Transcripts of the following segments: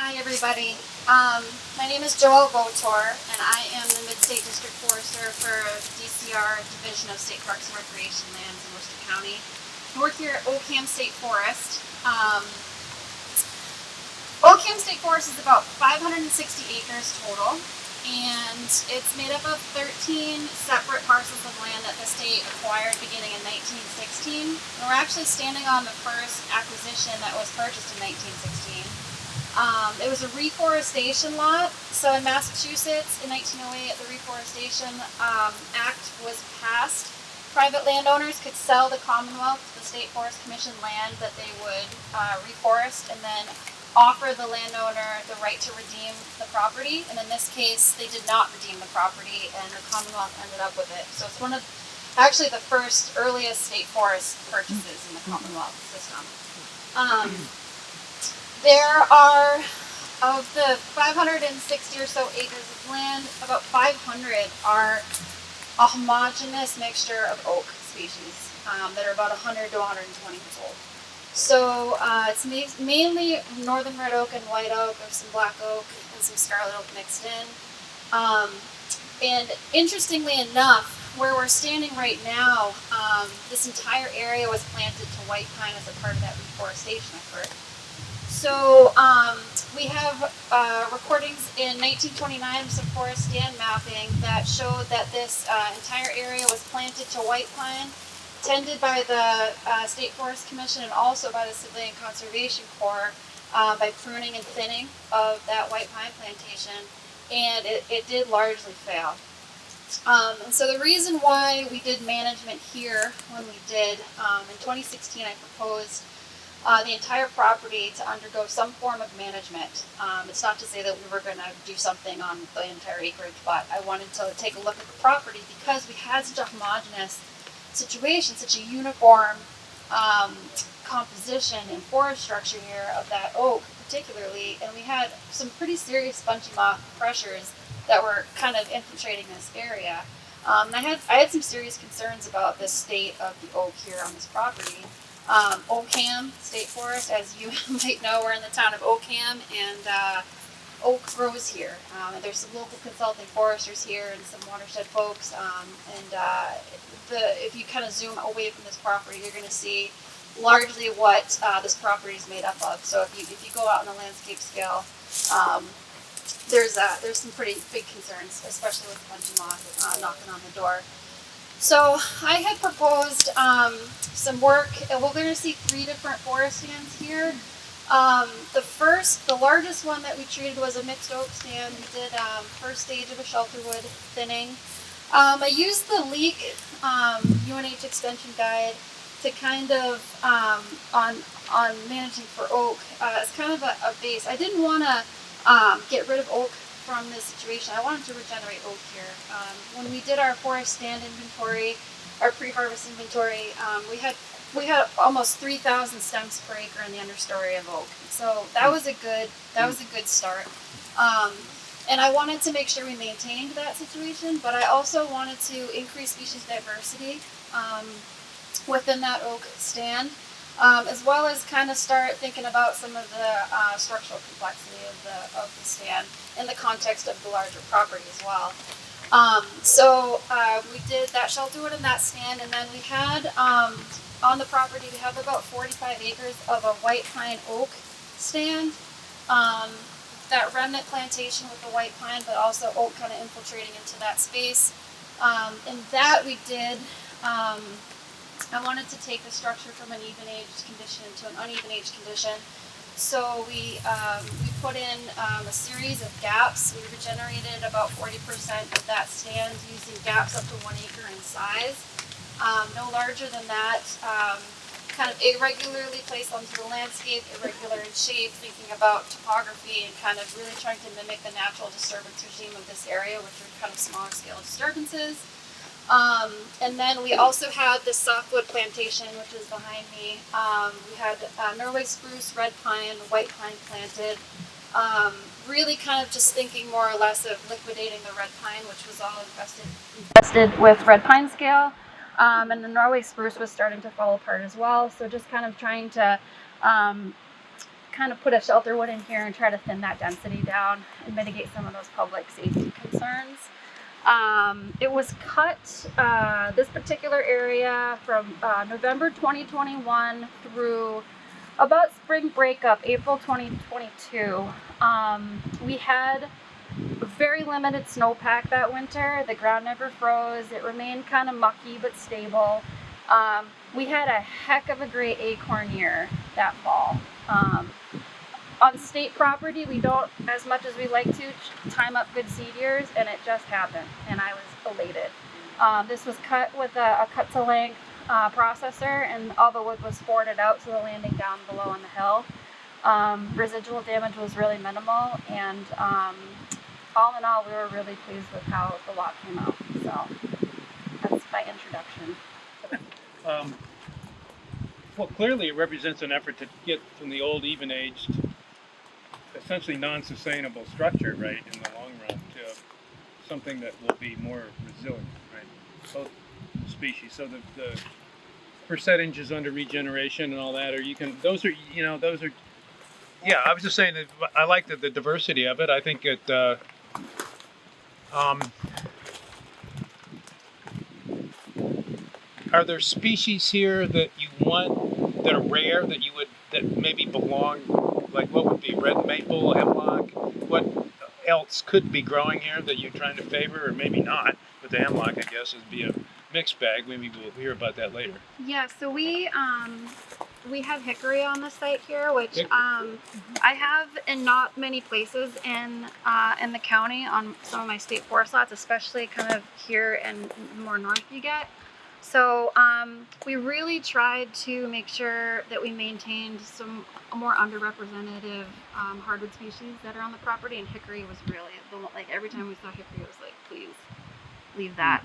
Hi everybody. My name is Joelle Votor, and I am the Mid-State District Forester for DCR Division of State Parks and Recreation Lands in Worcester County. I work here at Oakham State Forest. Oakham State Forest is about 560 acres total, and it's made up of 13 separate parcels of land that the state acquired beginning in 1916. And we're actually standing on the first acquisition that was purchased in 1916. It was a reforestation lot. So in Massachusetts in 1908, the Reforestation Act was passed. Private landowners could sell the Commonwealth to the State Forest Commission land that they would reforest and then offer the landowner the right to redeem the property. And in this case, they did not redeem the property, and the Commonwealth ended up with it. So it's one of actually the first earliest state forest purchases in the Commonwealth system. There are, of the 560 or so acres of land, about 500 are a homogeneous mixture of oak species that are about 100 to 120 years old. So it's mainly northern red oak and white oak. There's some black oak and some scarlet oak mixed in. And interestingly enough, where we're standing right now, this entire area was planted to white pine as a part of that reforestation effort. So we have recordings in 1929 of some forest stand mapping that showed that this entire area was planted to white pine, tended by the State Forest Commission and also by the Civilian Conservation Corps by pruning and thinning of that white pine plantation, and it did largely fail. And so the reason why we did management here when we did, in 2016 I proposed the entire property to undergo some form of management. It's not to say that we were going to do something on the entire acreage, but I wanted to take a look at the property because we had such a homogeneous situation, such a uniform composition and forest structure here of that oak particularly, and we had some pretty serious spongy moth pressures that were kind of infiltrating this area. I had some serious concerns about the state of the oak here on this property. Oakham State Forest, as you might know, we're in the town of Oakham, and oak grows here. There's some local consulting foresters here and some watershed folks, if you kind of zoom away from this property, you're going to see largely what this property is made up of. So if you go out on a landscape scale, there's some pretty big concerns, especially with spongy moth knocking on the door. So I had proposed some work, and we're going to see 3 different forest stands here. The largest one that we treated was a mixed oak stand. We did first stage of a shelter wood thinning. I used the leak UNH extension guide to kind of, on managing for oak, as kind of a base. I didn't want to get rid of oak from this situation. I wanted to regenerate oak here. When we did our forest stand inventory, our pre-harvest inventory, we had almost 3,000 stems per acre in the understory of oak. So that was a good start. And I wanted to make sure we maintained that situation, but I also wanted to increase species diversity within that oak stand, as well as kind of start thinking about some of the structural complexity of the stand in the context of the larger property as well. So we did that shelter wood in that stand, and then we had on the property we have about 45 acres of a white pine oak stand. That remnant plantation with the white pine, but also oak kind of infiltrating into that space. And that we did, I wanted to take the structure from an even-aged condition to an uneven-aged condition. So we put in a series of gaps. We regenerated about 40% of that stand using gaps up to 1 acre in size. No larger than that. Kind of irregularly placed onto the landscape, irregular in shape, thinking about topography and kind of really trying to mimic the natural disturbance regime of this area, which are kind of smaller scale disturbances. And then we also had this softwood plantation, which is behind me. We had Norway spruce, red pine, white pine planted. Really kind of just thinking more or less of liquidating the red pine, which was all infested with red pine scale. And the Norway spruce was starting to fall apart as well. So just kind of trying to kind of put a shelter wood in here and try to thin that density down and mitigate some of those public safety concerns. It was cut, this particular area, from November 2021 through about spring breakup, April 2022. We had very limited snowpack that winter. The ground never froze. It remained kind of mucky but stable. We had a heck of a great acorn year that fall. On state property, we don't, as much as we like to, time up good seed years, and it just happened, and I was elated. This was cut with a cut-to-length processor, and all the wood was forwarded out to the landing down below on the hill. Residual damage was really minimal, and all in all, we were really pleased with how the lot came out. So that's my introduction. Well, clearly it represents an effort to get from the old even-aged, essentially non-sustainable structure, right, in the long run, to something that will be more resilient, right, both species. So the percentages under regeneration and all that, or you can, those are, yeah, I was just saying that I like the diversity of it. I think it, are there species here that you want, that are rare, that maybe belong, like what would be red maple, hemlock? What else could be growing here that you're trying to favor, or maybe not? But the hemlock, I guess, would be a mixed bag. Maybe we'll hear about that later. Yeah, so we have hickory on the site here, which I have in not many places in the county on some of my state forest lots, especially kind of here and more north you get. So we really tried to make sure that we maintained some more underrepresented hardwood species that are on the property, and hickory was really like every time we saw hickory, it was like, please leave that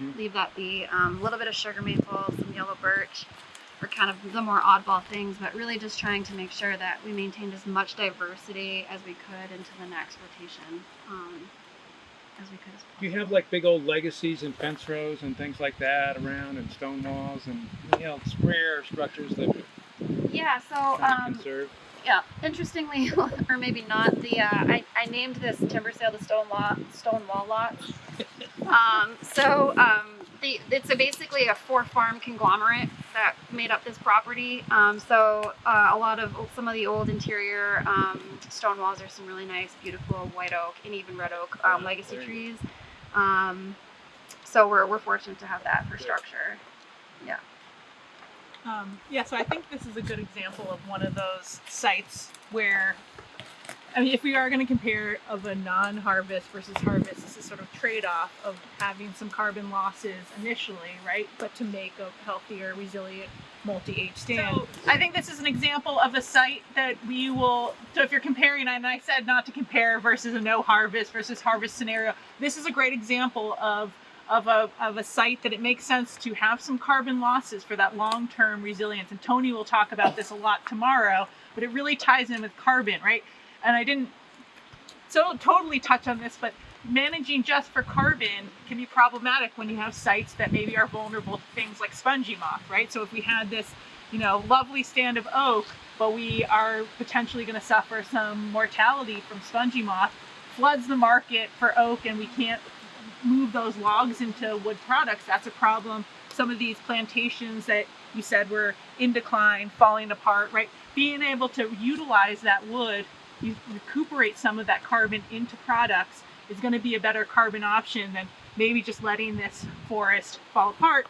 be. A little bit of sugar maple, some yellow birch, are kind of the more oddball things, but really just trying to make sure that we maintained as much diversity as we could into the next rotation. As we could as possible. Do you have like big old legacies and fence rows and things like that around, and stone walls and rare structures that yeah, so conserve? Yeah, interestingly, or maybe not, I named this timber sale the stone wall lots. It's basically a 4-farm conglomerate that made up this property. A lot of some of the old interior stone walls are some really nice, beautiful white oak and even red oak legacy trees. So we're fortunate to have that for structure. Yeah. So I think this is a good example of one of those sites where, I mean, if we are going to compare of a non-harvest versus harvest, this is sort of trade-off of having some carbon losses initially, right? But to make a healthier, resilient, multi-age stand. So I think this is an example of a site that we will, so if you're comparing, and I said not to compare versus a no harvest versus harvest scenario, this is a great example of a site that it makes sense to have some carbon losses for that long-term resilience. And Tony will talk about this a lot tomorrow, but it really ties in with carbon, right? And I didn't totally touch on this, but managing just for carbon can be problematic when you have sites that maybe are vulnerable to things like spongy moth, right? So if we had this, lovely stand of oak, but we are potentially going to suffer some mortality from spongy moth, floods the market for oak, and we can't move those logs into wood products, that's a problem. Some of these plantations that you said were in decline, falling apart, right? Being able to utilize that wood, you recuperate some of that carbon into products, is going to be a better carbon option than maybe just letting this forest fall apart.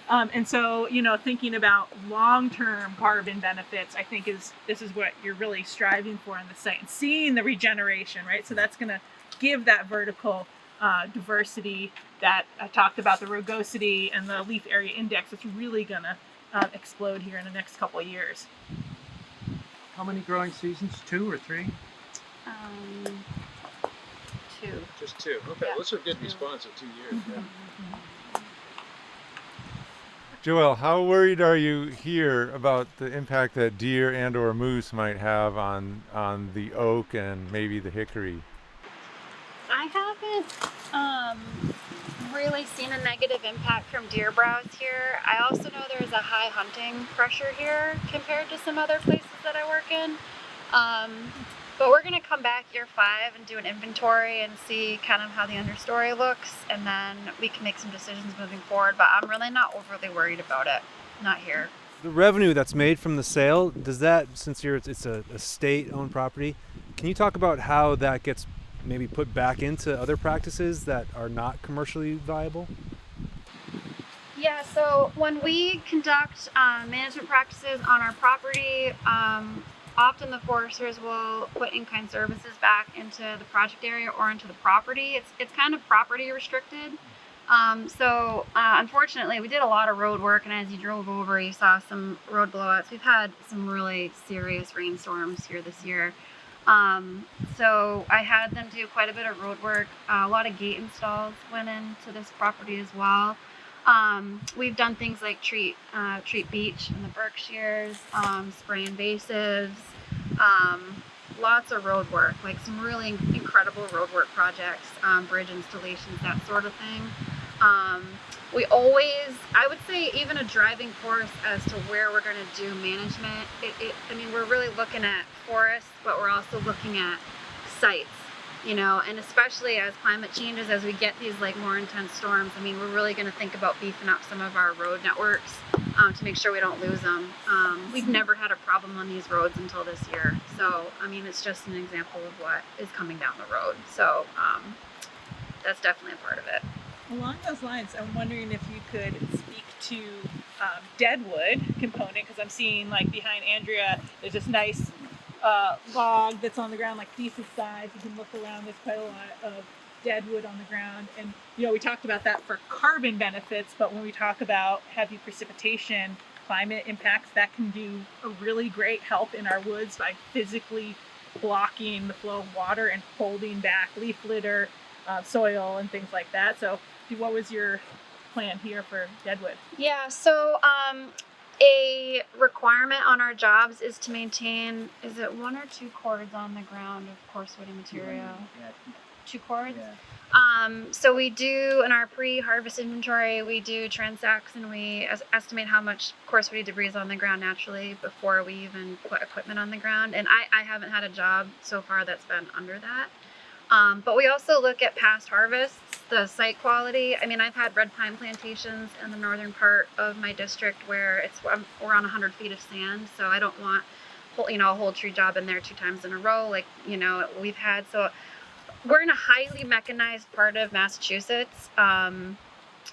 And so, thinking about long-term carbon benefits, I think this is what you're really striving for on the site, and seeing the regeneration, right? So that's going to give that vertical diversity that I talked about, the rugosity and the leaf area index. It's really going to explode here in the next couple of years. How many growing seasons? 2 or 3? 2. Just 2. Okay, Yeah. That's a good response at 2 years. Yeah. Joelle, how worried are you here about the impact that deer and or moose might have on the oak and maybe the hickory? I haven't really seen a negative impact from deer browse here. I also know there's a high hunting pressure here compared to some other places that I work in. But we're gonna come back year 5 and do an inventory and see kind of how the understory looks, and then we can make some decisions moving forward. But I'm really not overly worried about it. Not here. The revenue that's made from the sale, does that, since it's a state-owned property, can you talk about how that gets maybe put back into other practices that are not commercially viable? Yeah, so when we conduct management practices on our property, often the foresters will put in-kind services back into the project area or into the property. It's kind of property restricted. So unfortunately, we did a lot of road work, and as you drove over, you saw some road blowouts. We've had some really serious rainstorms here this year. So I had them do quite a bit of road work. A lot of gate installs went into this property as well. We've done things like treat beach in the Berkshires, spray invasives, lots of road work, like some really incredible road work projects, bridge installations, that sort of thing. We always, I would say, even a driving force as to where we're going to do management. I mean, we're really looking at forests, but we're also looking at sites, you know, and especially as climate changes, as we get these like more intense storms, I mean, we're really going to think about beefing up some of our road networks to make sure we don't lose them. We've never had a problem on these roads until this year. So, I mean, it's just an example of what is coming down the road. So that's definitely a part of it. Along those lines, I'm wondering if you could speak to deadwood component, because I'm seeing like behind Andrea, there's this nice log that's on the ground, like decent size. You can look around, there's quite a lot of deadwood on the ground. And, you know, we talked about that for carbon benefits, but when we talk about heavy precipitation, climate impacts, that can do a really great help in our woods by physically blocking the flow of water and holding back leaf litter, soil, and things like that. So what was your plan here for deadwood? Yeah, so a requirement on our jobs is to maintain, is it 1 or 2 cords on the ground of coarse woody material? Yeah. 2 cords? Yeah. So we do, in our pre-harvest inventory, we do transects, and we estimate how much coarse woody debris is on the ground naturally before we even put equipment on the ground. And I haven't had a job so far that's been under that. But we also look at past harvests, the site quality. I mean, I've had red pine plantations in the northern part of my district where we're on 100 feet of sand, so I don't want, you know, a whole tree job in there 2 times in a row, like, you know, we've had. So we're in a highly mechanized part of Massachusetts.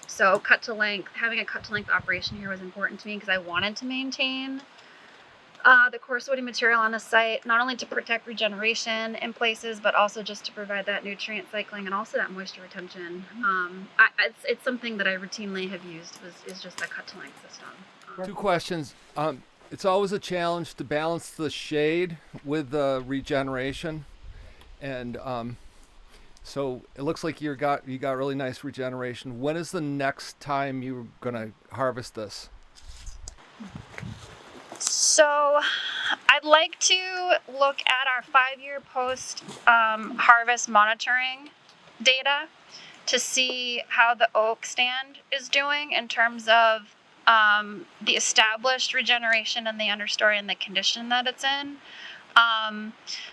So having a cut to length operation here was important to me because I wanted to maintain the coarse woody material on the site, not only to protect regeneration in places, but also just to provide that nutrient cycling and also that moisture retention. It's something that I routinely have used is just that cut to length system. 2 questions. It's always a challenge to balance the shade with the regeneration, and so it looks like you got really nice regeneration. When is the next time you're gonna harvest this? So I'd like to look at our 5-year post harvest monitoring data to see how the oak stand is doing in terms of the established regeneration and the understory and the condition that it's in.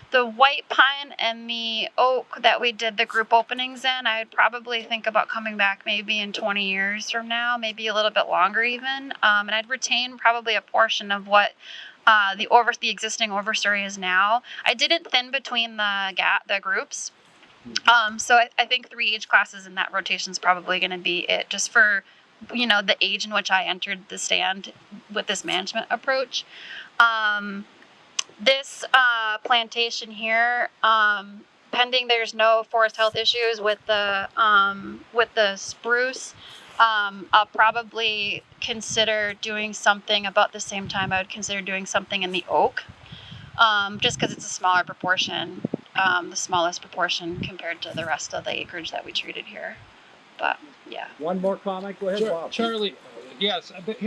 The white pine and the oak that we did the group openings in, I would probably think about coming back maybe in 20 years from now, maybe a little bit longer even. And I'd retain probably a portion of what the existing overstory is now. I didn't thin between the groups. So I think 3 age classes in that rotation is probably going to be it, just for, you know, the age in which I entered the stand with this management approach. This plantation here, pending there's no forest health issues with the spruce, I'll probably consider doing something about the same time I would consider doing something in the oak, just because it's a smaller proportion, the smallest proportion compared to the rest of the acreage that we treated here. But yeah. One more comment. Go ahead, Bob. Charlie, yes, but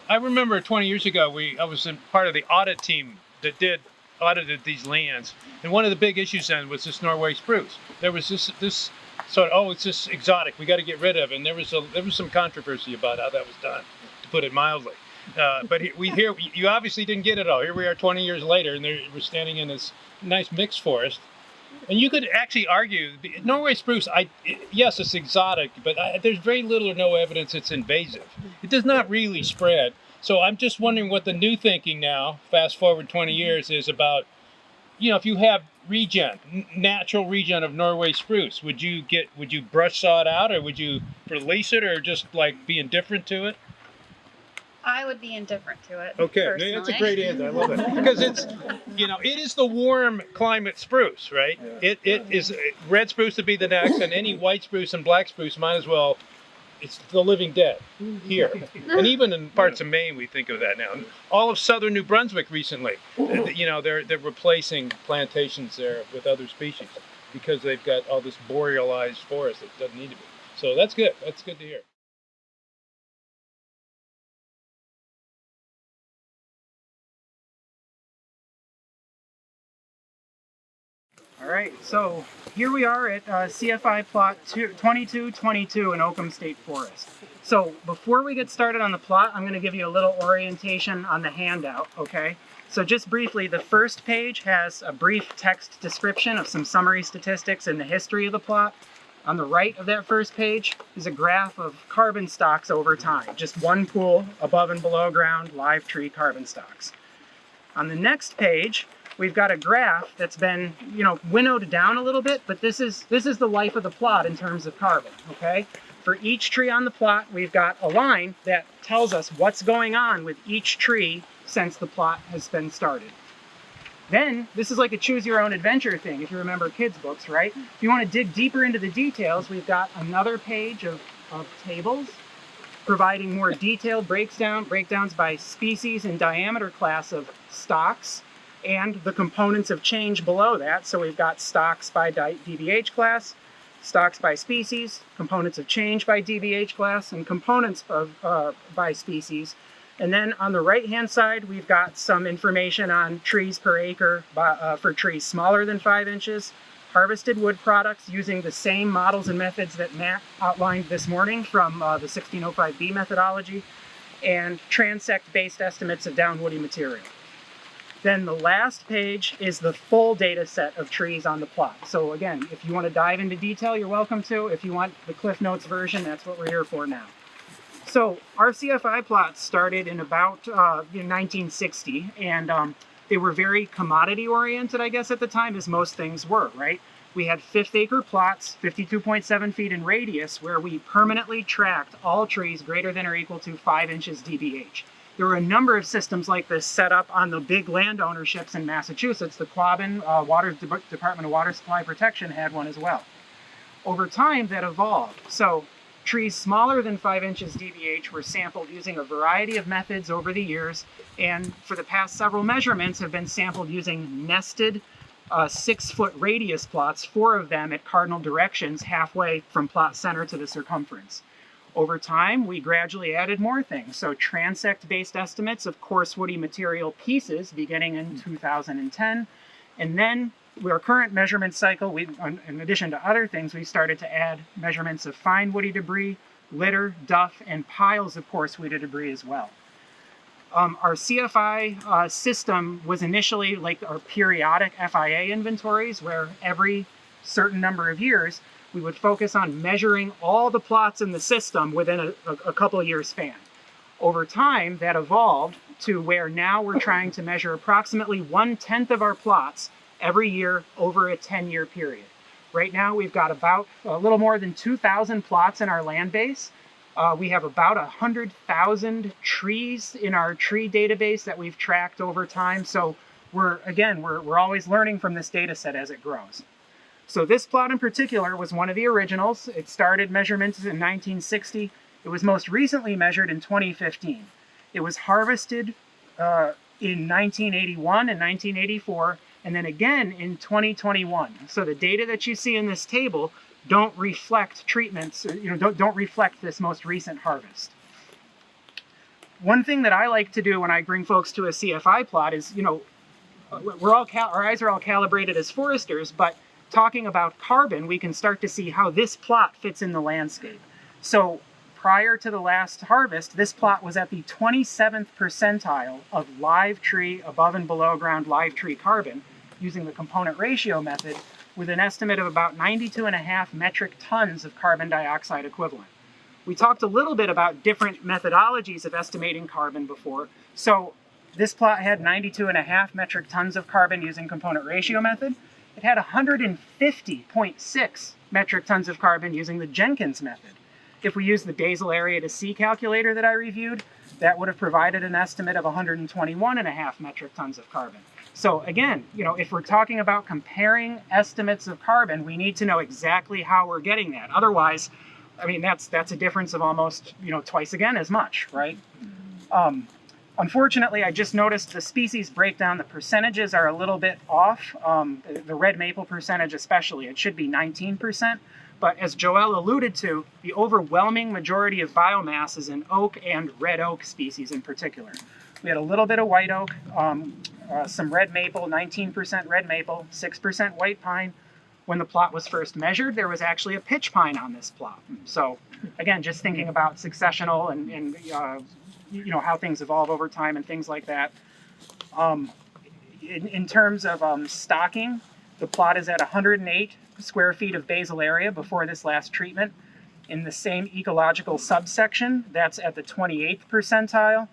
I remember 20 years ago, I was in part of the audit team that audited these lands, and one of the big issues then was this Norway spruce. There was this sort of, it's just exotic, we got to get rid of it, and there was some controversy about how that was done, to put it mildly. But you obviously didn't get it all. Here we are 20 years later, and we're standing in this nice mixed forest. And you could actually argue, Norway spruce, yes, it's exotic, but there's very little or no evidence it's invasive. It does not really spread. So I'm just wondering what the new thinking now, fast forward 20 years, is about, if you have natural regen of Norway spruce, would you brush saw it out, or would you release it, or just like be indifferent to it? I would be indifferent to it. Okay, personally. that's a great answer. I love it because it's, it is the warm climate spruce, right? Yeah. It is red spruce to be the next, and any white spruce and black spruce might as well. It's the living dead here, and even in parts of Maine, we think of that now. All of southern New Brunswick recently, they're replacing plantations there with other species because they've got all this borealized forest that doesn't need to be. So that's good. That's good to hear. All right, so here we are at CFI plot 2222 in Oakham State Forest. So before we get started on the plot, I'm going to give you a little orientation on the handout, okay? So just briefly, the first page has a brief text description of some summary statistics and the history of the plot. On the right of that first page is a graph of carbon stocks over time, just one pool above and below ground, live tree carbon stocks. On the next page, we've got a graph that's been, winnowed down a little bit, but this is the life of the plot in terms of carbon, okay? For each tree on the plot, we've got a line that tells us what's going on with each tree since the plot has been started. Then, this is like a choose your own adventure thing, if you remember kids' books, right? If you want to dig deeper into the details, we've got another page of tables providing more detailed breakdowns by species and diameter class of stocks, and the components of change below that. So we've got stocks by DBH class, stocks by species, components of change by DBH class, and components by species. And then on the right-hand side, we've got some information on trees per acre for trees smaller than 5 inches, harvested wood products using the same models and methods that Matt outlined this morning from the 1605B methodology, and transect-based estimates of downwoody material. Then the last page is the full data set of trees on the plot. So again, if you want to dive into detail, you're welcome to. If you want the Cliff Notes version, that's what we're here for now. So our CFI plots started in about 1960, and they were very commodity oriented, I guess, at the time, as most things were, right? We had 5th acre plots, 52.7 feet in radius, where we permanently tracked all trees greater than or equal to 5 inches DBH. There were a number of systems like this set up on the big land ownerships in Massachusetts. The Quabbin Department of Water Supply Protection had one as well. Over time, that evolved. So trees smaller than 5 inches DBH were sampled using a variety of methods over the years, and for the past several measurements have been sampled using nested 6-foot radius plots, 4 of them at cardinal directions halfway from plot center to the circumference. Over time, we gradually added more things. So transect-based estimates of coarse woody material pieces beginning in 2010. And then our current measurement cycle, in addition to other things, we started to add measurements of fine woody debris, litter, duff, and piles of coarse woody debris as well. Our CFI system was initially like our periodic FIA inventories, where every certain number of years, we would focus on measuring all the plots in the system within a couple of years span. Over time, that evolved to where now we're trying to measure approximately 1/10 of our plots every year over a 10-year period. Right now, we've got about a little more than 2,000 plots in our land base. We have about 100,000 trees in our tree database that we've tracked over time. So we're always learning from this data set as it grows. So this plot in particular was one of the originals. It started measurements in 1960. It was most recently measured in 2015. It was harvested in 1981 and 1984, and then again in 2021. So the data that you see in this table don't reflect treatments, don't reflect this most recent harvest. One thing that I like to do when I bring folks to a CFI plot is, our eyes are all calibrated as foresters, but talking about carbon, we can start to see how this plot fits in the landscape. So prior to the last harvest, this plot was at the 27th percentile of live tree, above and below ground live tree carbon, using the component ratio method, with an estimate of about 92.5 metric tons of carbon dioxide equivalent. We talked a little bit about different methodologies of estimating carbon before. So this plot had 92.5 metric tons of carbon using component ratio method. It had 150.6 metric tons of carbon using the Jenkins method. If we use the basal area to sea calculator that I reviewed, that would have provided an estimate of 121.5 metric tons of carbon. So again, if we're talking about comparing estimates of carbon, we need to know exactly how we're getting that. Otherwise, I mean, that's a difference of almost, twice again as much, right? Unfortunately, I just noticed the species breakdown, the percentages are a little bit off. The red maple percentage especially, it should be 19%. But as Joelle alluded to, the overwhelming majority of biomass is in oak and red oak species in particular. We had a little bit of white oak, some red maple, 19% red maple, 6% white pine. When the plot was first measured, there was actually a pitch pine on this plot. So again, just thinking about successional and how things evolve over time and things like that. In terms of stocking, the plot is at 108 square feet of basal area before this last treatment. In the same ecological subsection, that's at the 28th percentile.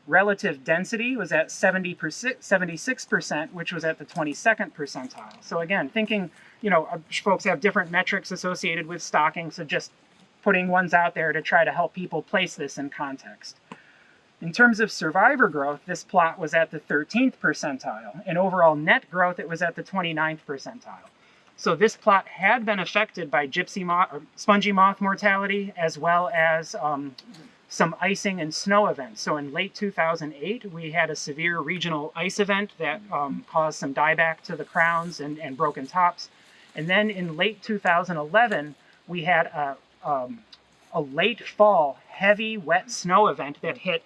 Relative density was at 76%, which was at the 22nd percentile. So again, thinking, folks have different metrics associated with stocking, so just putting ones out there to try to help people place this in context. In terms of survivor growth, this plot was at the 13th percentile. In overall net growth, it was at the 29th percentile. So this plot had been affected by spongy moth mortality, as well as some icing and snow events. So in late 2008, we had a severe regional ice event that caused some dieback to the crowns and broken tops. And then in late 2011, we had a late fall, heavy, wet snow event that hit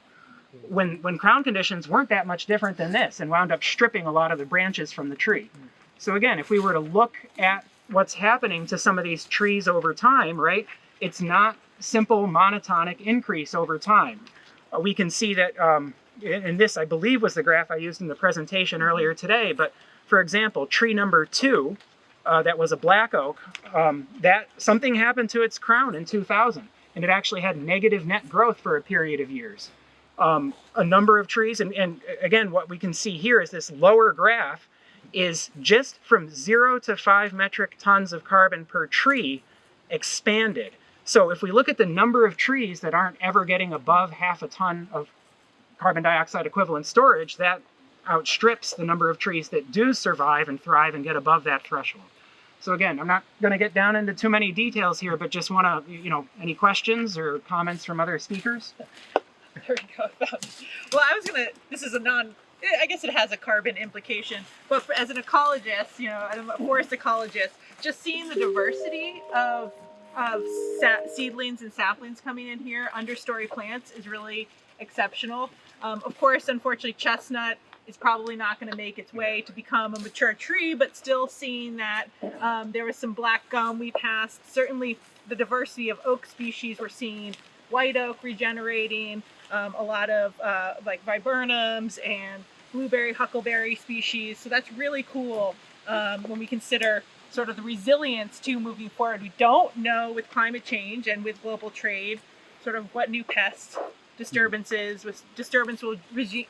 when crown conditions weren't that much different than this and wound up stripping a lot of the branches from the tree. So again, if we were to look at what's happening to some of these trees over time, right, it's not simple monotonic increase over time. We can see that, and this I believe was the graph I used in the presentation earlier today, but for example, tree number 2, that was a black oak, that something happened to its crown in 2000, and it actually had negative net growth for a period of years. A number of trees, and again, what we can see here is this lower graph is just from 0 to 5 metric tons of carbon per tree expanded. So if we look at the number of trees that aren't ever getting above half a ton of carbon dioxide equivalent storage, that outstrips the number of trees that do survive and thrive and get above that threshold. So again, I'm not going to get down into too many details here, but just want to, any questions or comments from other speakers? There we go. Well, this is I guess it has a carbon implication, but as an ecologist, I'm a forest ecologist, just seeing the diversity of seedlings and saplings coming in here, understory plants, is really exceptional. Of course, unfortunately, chestnut is probably not going to make its way to become a mature tree, but still seeing that there was some black gum we passed. Certainly the diversity of oak species, we're seeing white oak regenerating, a lot of like viburnums and blueberry, huckleberry species. So that's really cool when we consider sort of the resilience to moving forward. We don't know with climate change and with global trade sort of what new pests, disturbances,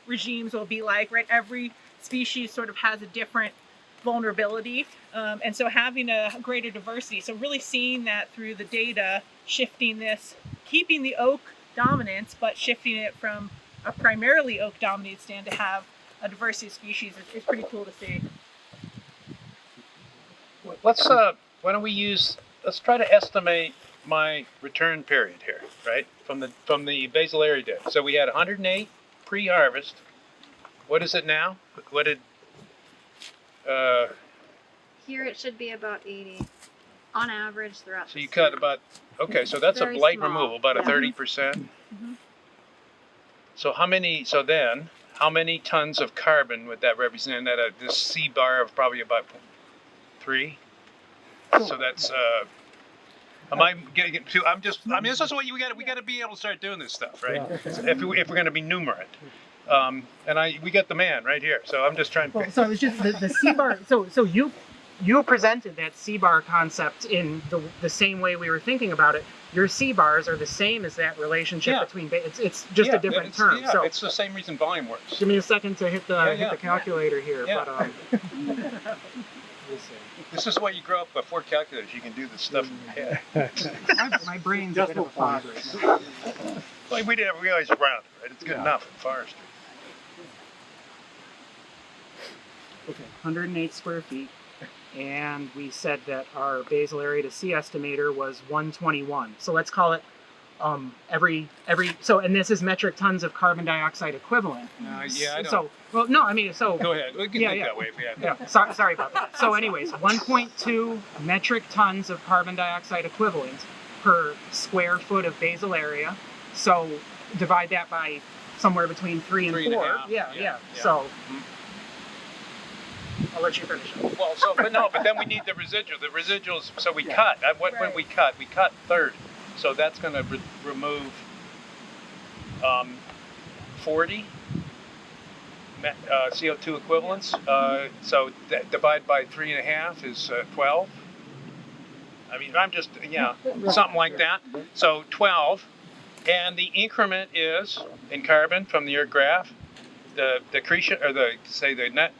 regimes will be like, right? Every species sort of has a different vulnerability. And so having a greater diversity, so really seeing that through the data, shifting this, keeping the oak dominance, but shifting it from a primarily oak dominated stand to have a diversity of species is pretty cool to see. Let's try to estimate my return period here, right? From the basal area data. So we had 108 pre-harvest. What is it now? Here it should be about 80 on average throughout. So you cut about, okay, so that's a Very blight small. removal, about a 30%. Mm-hmm. So how many tons of carbon would that represent at this C bar of probably about 3? So that's Am I getting too? I'm just. I mean, this is what we got. We got to be able to start doing this stuff, right? If we're going to be numerate. And we got the man right here. So I'm just trying to. Well, so it's just the C-bar. So you presented that C-bar concept in the same way we were thinking about it. Your C-bars are the same as that relationship between. It's just a different term. Yeah, so it's the same reason volume works. give me a second to hit the calculator here. Yeah. But This is why you grow up before calculators. You can do this stuff in your head. my brain's a bit of a fog right now. Like we always round, right? It's good enough in forestry. Okay, 108 square feet, and we said that our basal area to sea estimator was 121. So let's call it and this is metric tons of carbon dioxide equivalent. Yeah, I don't. So well, no, I mean so. Go ahead. We can think that way if we have to. Yeah, sorry about that. So, anyways, 1.2 metric tons of carbon dioxide equivalent per square foot of basal area. So divide that by somewhere between 3 and 4. Yeah. So. I'll let you finish up. Well, but then we need the residual. The residuals, so we cut. When we cut third. So that's going to remove 40 CO2 equivalents. So divide by 3.5 is 12. I mean, I'm just, something like that. So 12. And the increment is, in carbon from your graph, the accretion, or the net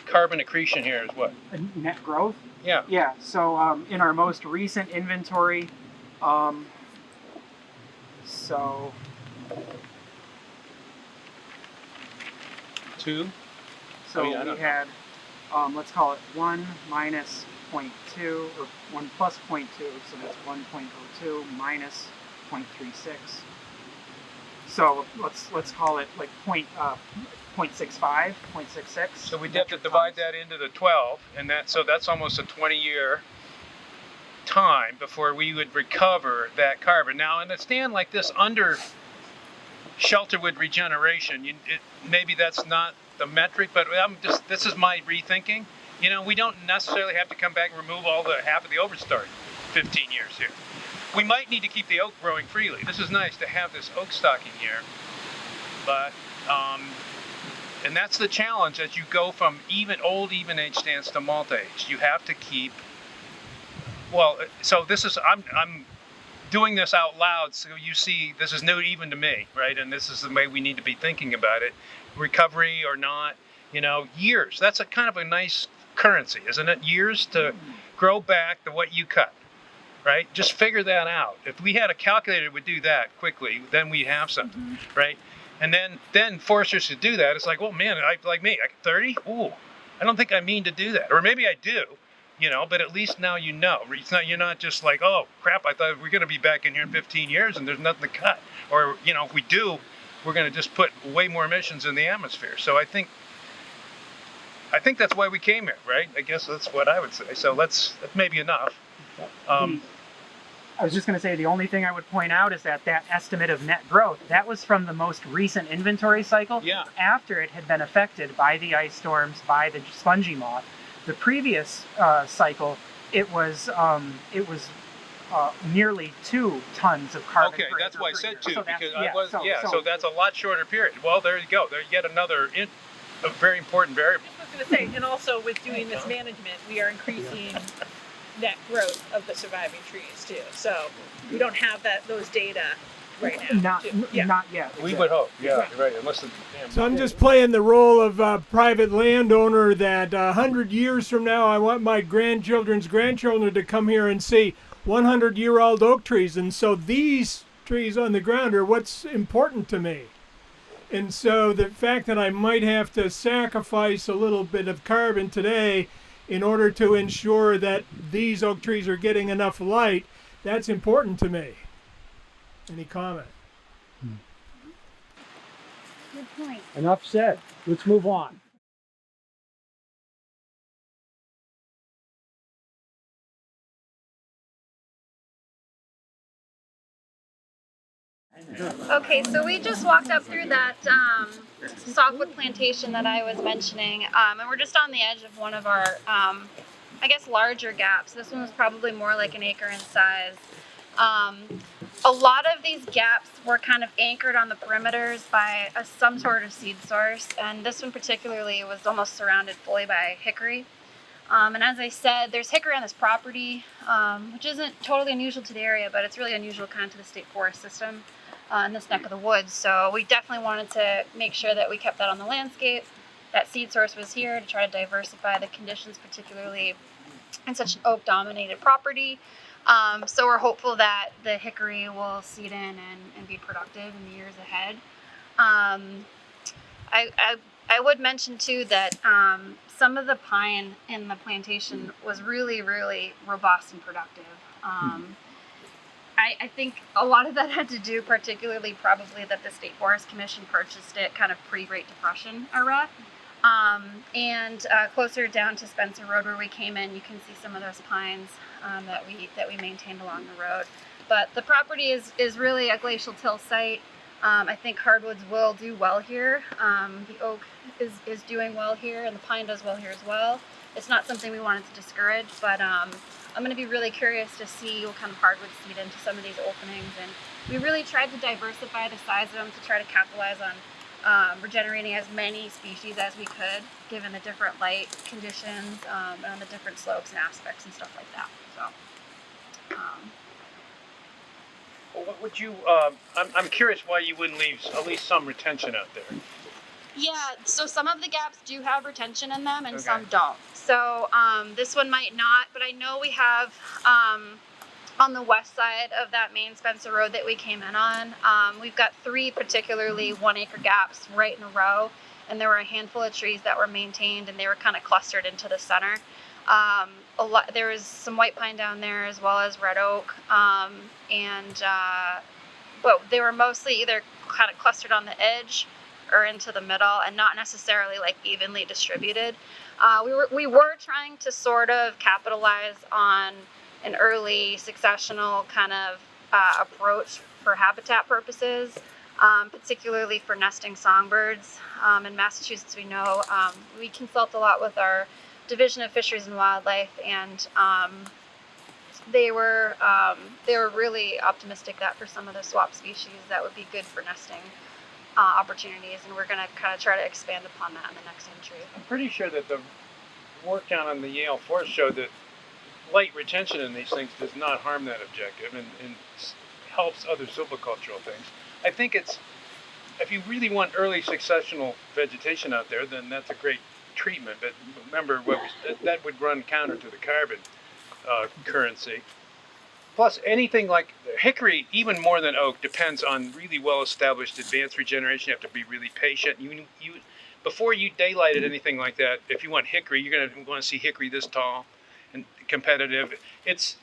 carbon accretion here is what? Net growth? Yeah. Yeah, so in our most recent inventory, so 2. So we had, let's call it 1 minus 0.2, or 1 plus 0.2, so that's 1.02 minus 0.36. So let's call it like 0.65, 0.66. So we'd have to divide that into the 12, and that's almost a 20-year time before we would recover that carbon. Now, in a stand like this, under shelterwood regeneration, maybe that's not the metric, but this is my rethinking. We don't necessarily have to come back and remove half of the overstory 15 years here. We might need to keep the oak growing freely. This is nice to have this oak stocking here, but and that's the challenge as you go from old even age stands to multi-age. You have to keep. Well, so this is I'm doing this out loud, so you see this is new even to me, right? And this is the way we need to be thinking about it. Recovery or not, years. That's a kind of a nice currency, isn't it? Years to grow back to what you cut, right? Just figure that out. If we had a calculator that would do that quickly, then we'd have something, right? And then foresters to do that, it's like, well, man, like 30? Ooh, I don't think I mean to do that. Or maybe I do, but at least now you're not just like, oh, crap, I thought we're going to be back in here in 15 years and there's nothing to cut. Or, if we do, we're going to just put way more emissions in the atmosphere. So I think that's why we came here, right? I guess that's what I would say. So that's maybe enough. I was just going to say the only thing I would point out is that estimate of net growth, that was from the most recent inventory cycle after it had been affected by the ice storms, by the spongy moth. The previous cycle, it was nearly 2 tons of carbon. Okay, that's why I said 2, so because so that's a lot shorter period. Well, there you go. There's yet another a very important variable. I was going to say, and also with doing this management, we are increasing net growth of the surviving trees too. So we don't have those data right now. Not yet. We would hope. Yeah, right. Unless So I'm just playing the role of a private landowner that 100 years from now, I want my grandchildren's grandchildren to come here and see 100-year-old oak trees. And so these trees on the ground are what's important to me. And so the fact that I might have to sacrifice a little bit of carbon today in order to ensure that these oak trees are getting enough light, that's important to me. Any comment? Good point. Enough said. Let's move on. Okay, so we just walked up through that softwood plantation that I was mentioning, and we're just on the edge of one of our I guess, larger gaps. This one was probably more like an acre in size. A lot of these gaps were kind of anchored on the perimeters by some sort of seed source, and this one particularly was almost surrounded fully by hickory. And as I said, there's hickory on this property, which isn't totally unusual to the area, but it's really unusual kind of to the state forest system in this neck of the woods. So we definitely wanted to make sure that we kept that on the landscape. That seed source was here to try to diversify the conditions, particularly in such an oak-dominated property. So we're hopeful that the hickory will seed in and be productive in the years ahead. I would mention too that some of the pine in the plantation was really, really robust and productive. I think a lot of that had to do particularly probably that the State Forest Commission purchased it kind of pre-Great Depression era. And closer down to Spencer Road where we came in, you can see some of those pines that we maintained along the road. But the property is really a glacial till site. I think hardwoods will do well here. The oak is doing well here, and the pine does well here as well. It's not something we wanted to discourage, but I'm going to be really curious to see what kind of hardwoods seed into some of these openings. And we really tried to diversify the size of them to try to capitalize on regenerating as many species as we could, given the different light conditions and on the different slopes and aspects and stuff like that. So, Well, what would you? I'm curious why you wouldn't leave at least some retention out there. yeah, so some of the gaps do have retention in them and Okay. some don't. So this one might not, but I know we have on the west side of that main Spencer Road that we came in on, we've got 3 particularly 1 acre gaps right in a row, and there were a handful of trees that were maintained and they were kind of clustered into the center. There was some white pine down there as well as red oak, but they were mostly either kind of clustered on the edge or into the middle and not necessarily like evenly distributed. We were trying to sort of capitalize on an early successional kind of approach for habitat purposes, particularly for nesting songbirds. In Massachusetts, we know we consult a lot with our Division of Fisheries and Wildlife, and they were really optimistic that for some of the swap species that would be good for nesting opportunities, and we're going to kind of try to expand upon that in the next entry. I'm pretty sure that the work down on the Yale Forest showed that light retention in these things does not harm that objective and helps other silvicultural things. I think it's, if you really want early successional vegetation out there, then that's a great treatment. But remember, that would run counter to the carbon currency. Plus, anything like hickory, even more than oak, depends on really well-established advanced regeneration. You have to be really patient. You before you daylight at anything like that, if you want hickory, you're going to want to see hickory this tall and competitive. It's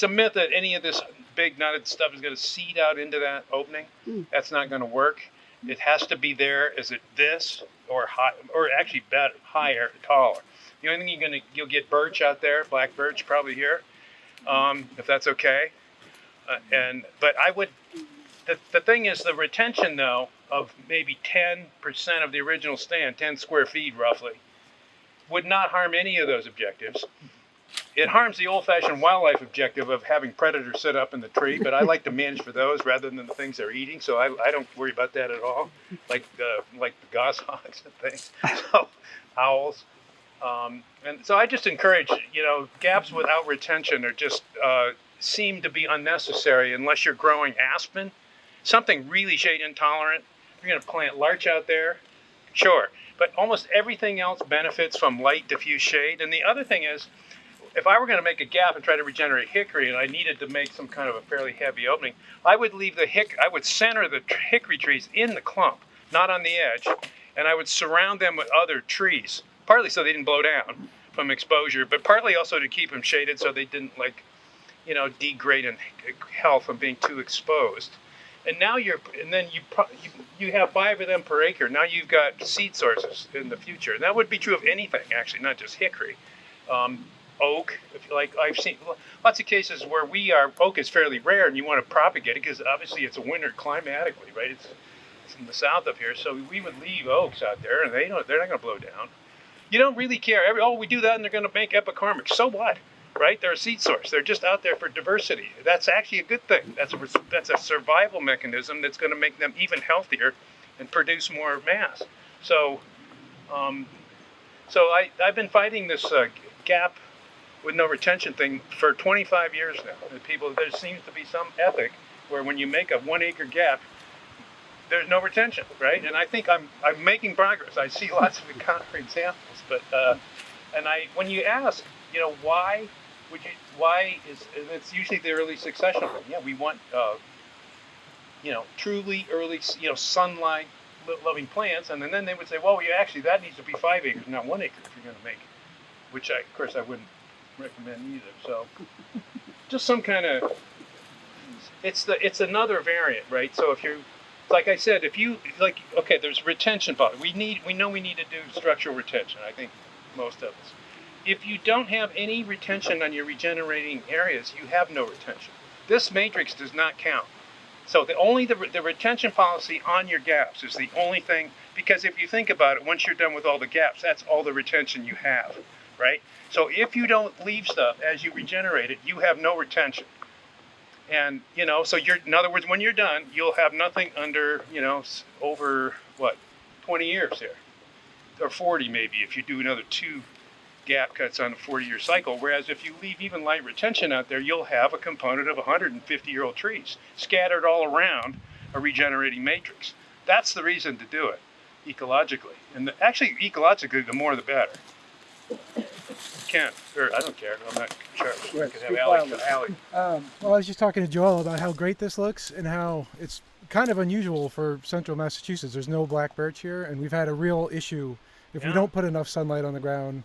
a myth that any of this big knotted stuff is going to seed out into that opening. That's not going to work. It has to be there. Is it this or high, or actually better, higher, taller? The only thing you'll get birch out there, black birch probably here, if that's okay. But I would. The thing is the retention though of maybe 10% of the original stand, 10 square feet roughly, would not harm any of those objectives. It harms the old-fashioned wildlife objective of having predators sit up in the tree, but I like to manage for those rather than the things they're eating, so I don't worry about that at all, like the goshawks and things, so owls. And so I just encourage, gaps without retention are just seem to be unnecessary unless you're growing aspen, something really shade intolerant. If you're going to plant larch out there, sure, but almost everything else benefits from light diffuse shade. And the other thing is, if I were going to make a gap and try to regenerate hickory and I needed to make some kind of a fairly heavy opening, I would leave I would center the hickory trees in the clump, not on the edge, and I would surround them with other trees, partly so they didn't blow down from exposure, but partly also to keep them shaded so they didn't degrade in health from being too exposed. And now you have 5 of them per acre. Now you've got seed sources in the future. And that would be true of anything, actually, not just hickory. Oak, I've seen lots of cases where oak is fairly rare and you want to propagate it because obviously it's a winter climatically, right? It's in the south of here, so we would leave oaks out there and they're not going to blow down. You don't really care. We do that and they're going to make epicormic. So what? Right? They're a seed source. They're just out there for diversity. That's actually a good thing. That's a survival mechanism that's going to make them even healthier and produce more mass. So, I've been fighting this gap with no retention thing for 25 years now. There seems to be some ethic where when you make a 1 acre gap, there's no retention, right? And I think I'm making progress. I see lots of counter examples, but when you ask, why and it's usually the early succession thing. Yeah, we want truly early sunlight loving plants, and then they would say, well, actually that needs to be 5 acres, not 1 acre if you're going to make it, which of course I wouldn't recommend either. So just some kind of it's another variant, right? So if you're like I said, there's retention policy. We know we need to do structural retention. I think most of us. If you don't have any retention on your regenerating areas, you have no retention. This matrix does not count. So the retention policy on your gaps is the only thing, because if you think about it, once you're done with all the gaps, that's all the retention you have, right? So if you don't leave stuff as you regenerate it, you have no retention. And, so in other words, when you're done, you'll have nothing under, over 20 years here, or 40 maybe, if you do another 2 gap cuts on a 40-year cycle. Whereas if you leave even light retention out there, you'll have a component of 150-year-old trees scattered all around a regenerating matrix. That's the reason to do it ecologically. And actually, ecologically, the more the better. Ken, or I don't care. I'm not sure. Right, We could have Allie. Well, I was just talking to Joel about how great this looks and how it's kind of unusual for central Massachusetts. There's no black birch here, and we've had a real issue. If we don't put enough sunlight on the ground,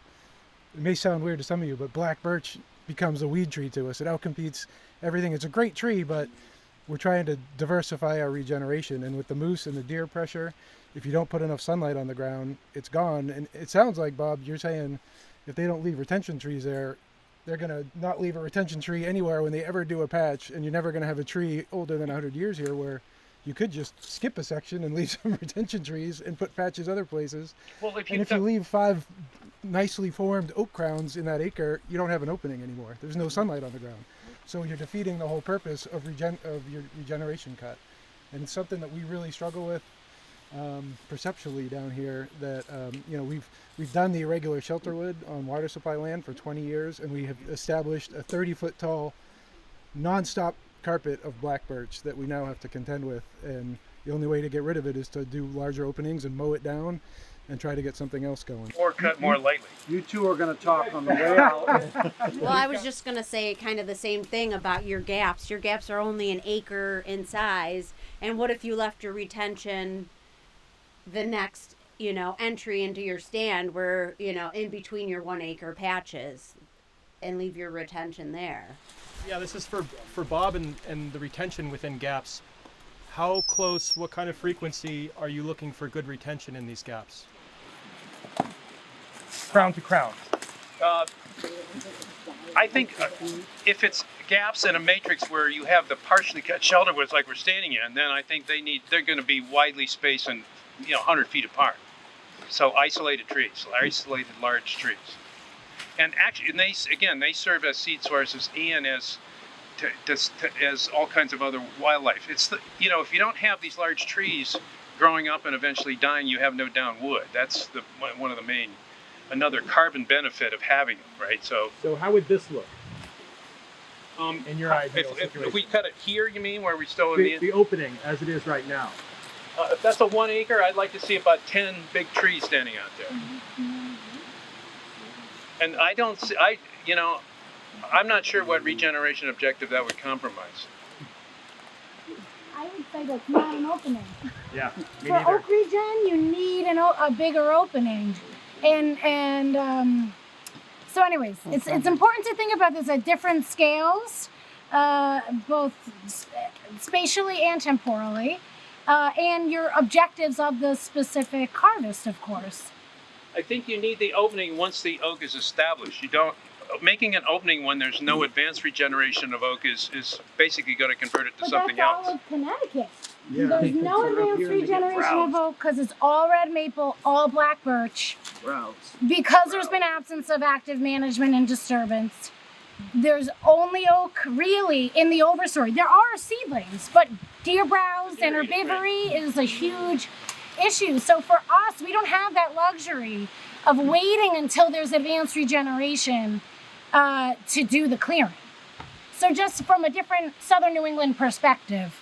it may sound weird to some of you, but black birch becomes a weed tree to us. It outcompetes everything. It's a great tree, but we're trying to diversify our regeneration. And with the moose and the deer pressure, if you don't put enough sunlight on the ground, it's gone. And it sounds like, Bob, you're saying if they don't leave retention trees there, they're going to not leave a retention tree anywhere when they ever do a patch, and you're never going to have a tree older than 100 years here where you could just skip a section and leave some retention trees and put patches other places. Well, if you leave 5 nicely formed oak crowns in that acre, you don't have an opening anymore. There's no sunlight on the ground. So you're defeating the whole purpose of your regeneration cut. And it's something that we really struggle with perceptually down here, that we've done the irregular shelterwood on water supply land for 20 years, and we have established a 30-foot tall non-stop carpet of black birch that we now have to contend with, and the only way to get rid of it is to do larger openings and mow it down and try to get something else going. Or cut more lightly. You two are going to talk on the way out. Well, I was just going to say kind of the same thing about your gaps. Your gaps are only an acre in size, and what if you left your retention the next, entry into your stand where, in between your 1 acre patches, and leave your retention there? Yeah, this is for Bob and the retention within gaps. How close, what kind of frequency are you looking for good retention in these gaps? Crown to crown. I think if it's gaps in a matrix where you have the partially cut shelter woods like we're standing in, then I think they're going to be widely spaced and 100 feet apart. So isolated trees, isolated large trees. And actually, they serve as seed sources and as all kinds of other wildlife. It's if you don't have these large trees growing up and eventually dying, you have no down wood. That's one of the main, another carbon benefit of having them, right? So how would this look? In your ideal situation? If we cut it here, you mean, where we still in the opening as it is right now? If that's a 1 acre, I'd like to see about 10 big trees standing out there. And I don't see, I'm not sure what regeneration objective that would compromise. I would say that's not an opening. Yeah, me For neither. oak regen, you need a bigger opening. And so anyways, it's important to think about this at different scales, both spatially and temporally, and your objectives of the specific harvest, of course. I think you need the opening once the oak is established. You don't, making an opening when there's no advanced regeneration of oak is basically going to convert it to something that's else. all of Connecticut. There's no advanced regeneration of oak because it's all red maple, all black birch. Because there's been absence of active management and disturbance. There's only oak really in the overstory. There are seedlings, but deer browse and herbivory is a huge issue. So for us, we don't have that luxury of waiting until there's advanced regeneration to do the clearing. So just from a different Southern New England perspective,